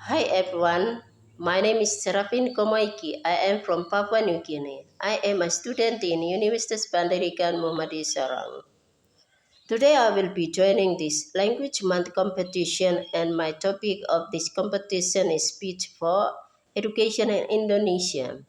Hi everyone, my name is serahpine Komoiki. I am from Papua New Guinea. I am a student in Universitas Pendidikan Muhammadi Sarang. Today I will be joining this language month competition and my topic of this competition is speech for education in Indonesia.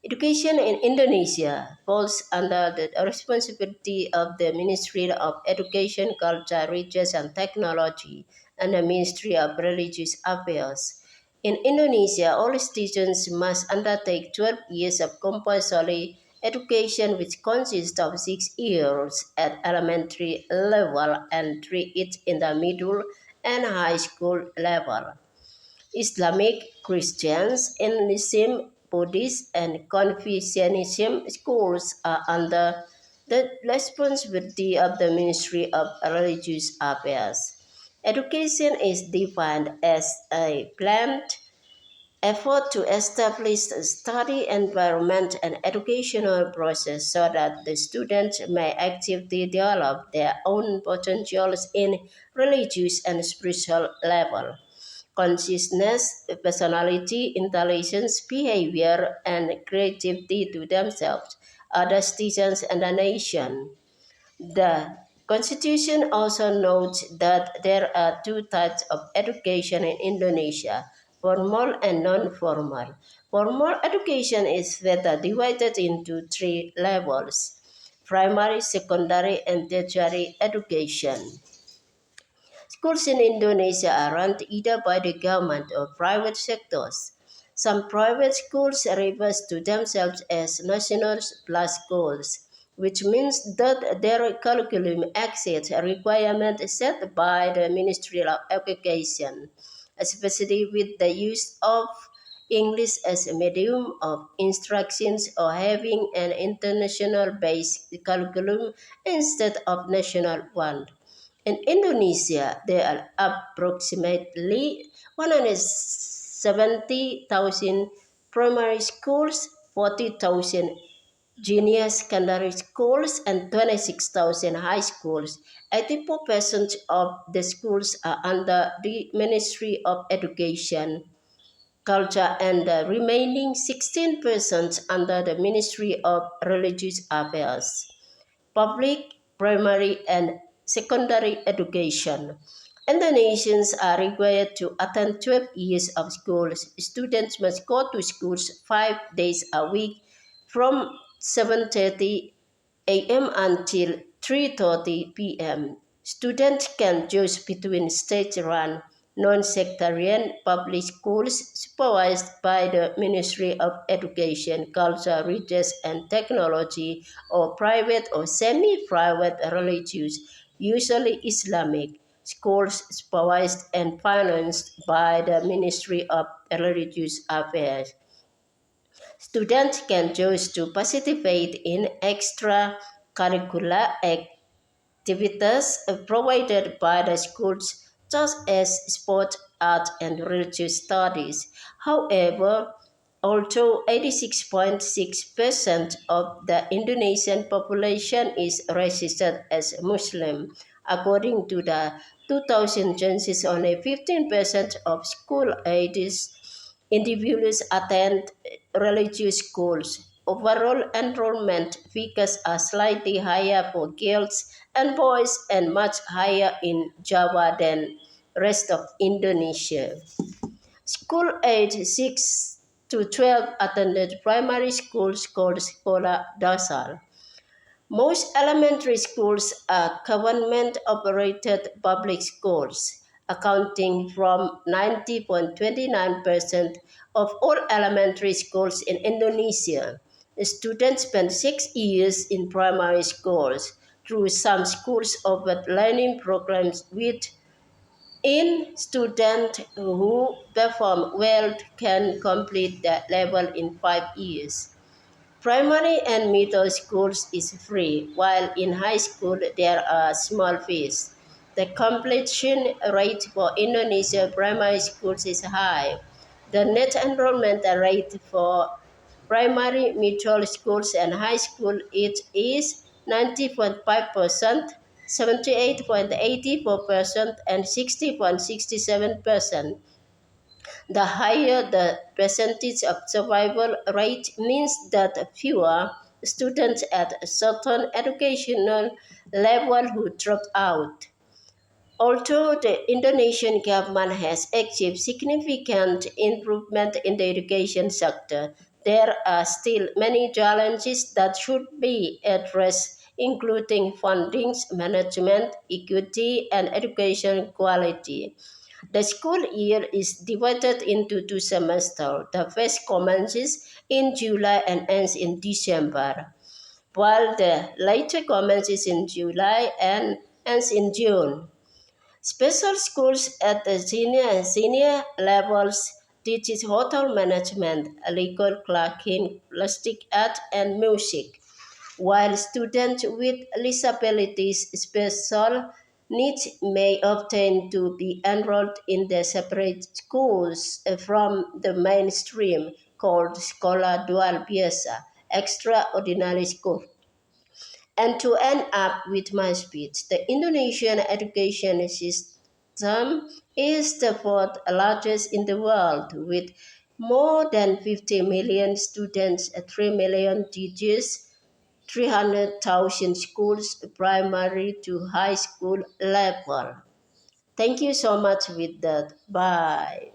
Education in Indonesia falls under the responsibility of the Ministry of Education, Culture, Research and Technology and the Ministry of Religious Affairs. In Indonesia, all students must undertake 12 years of compulsory education, which consists of 6 years at elementary level and 3 each in the middle and high school level. Islamic, Christians, Hinduism, Buddhist, and Confucianism schools are under the responsibility of the Ministry of Religious Affairs. Education is defined as a planned effort to establish a study environment and educational process so that the students may actively develop their own potentials in religious and spiritual level consciousness, personality, intelligence, behavior, and creativity to themselves, other citizens, and the nation. The Constitution also notes that there are two types of education in Indonesia, formal and non-formal. Formal education is further divided into three levels: primary, secondary, and tertiary education. Schools in Indonesia are run either by the government or private sectors. Some private schools refer to themselves as national plus schools, which means that their curriculum exceeds requirements set by the Ministry of Education, especially with the use of English as a medium of instructions or having an international based curriculum instead of national one. In Indonesia, there are approximately 170,000 primary schools, 40,000 junior secondary schools, and 26,000 high schools. 84% of the schools are under the Ministry of Education, Culture, and the remaining 16% under the Ministry of Religious Affairs. Public, primary, and secondary education. Indonesians are required to attend 12 years of school. Students must go to schools 5 days a week from 7:30 a.m. until 3:30 p.m. Students can choose between state-run, non-sectarian public schools supervised by the Ministry of Education, Culture, Research and Technology or private or semi-private religious, usually Islamic, schools supervised and financed by the Ministry of Religious Affairs. Students can choose to participate in extracurricular activities provided by the schools, such as sport, art, and religious studies. However, although 86.6% of the Indonesian population is registered as Muslim, according to the 2000 census, only 15% of school-aged individuals attend religious schools. Overall enrollment figures are slightly higher for girls and boys and much higher in Java than rest of Indonesia. School age 6 to 12 attended primary schools called Sekolah Dasar. Most elementary schools are government-operated public schools, accounting for 90.29% of all elementary schools in Indonesia. Students spend 6 years in primary schools. Through some schools offer learning programs with in students who perform well can complete that level in 5 years. Primary and middle schools is free, while in high school there are small fees. The completion rate for Indonesia primary schools is high. The net enrollment rate for primary, middle schools, and high school it is 90.5%, 78.84%, and 60.67%. The higher the percentage of survival rate means that fewer students at a certain educational level who drop out. Although the Indonesian government has achieved significant improvement in the education sector, there are still many challenges that should be addressed, including funding, management, equity, and education quality. The school year is divided into two semesters. The first commences in July and ends in December, while the later commences in July and ends in June. Special schools at the senior levels teaches hotel management, legal clerking, plastic art, and music, while students with disabilities special needs may obtain to be enrolled in the separate schools from the mainstream called Sekolah Dual Biasa, extraordinary school. And to end up with my speech, the Indonesian education system is the fourth largest in the world with more than 50 million students, 3 million teachers, 300,000 schools, primary to high school level. Thank you so much with that. Bye.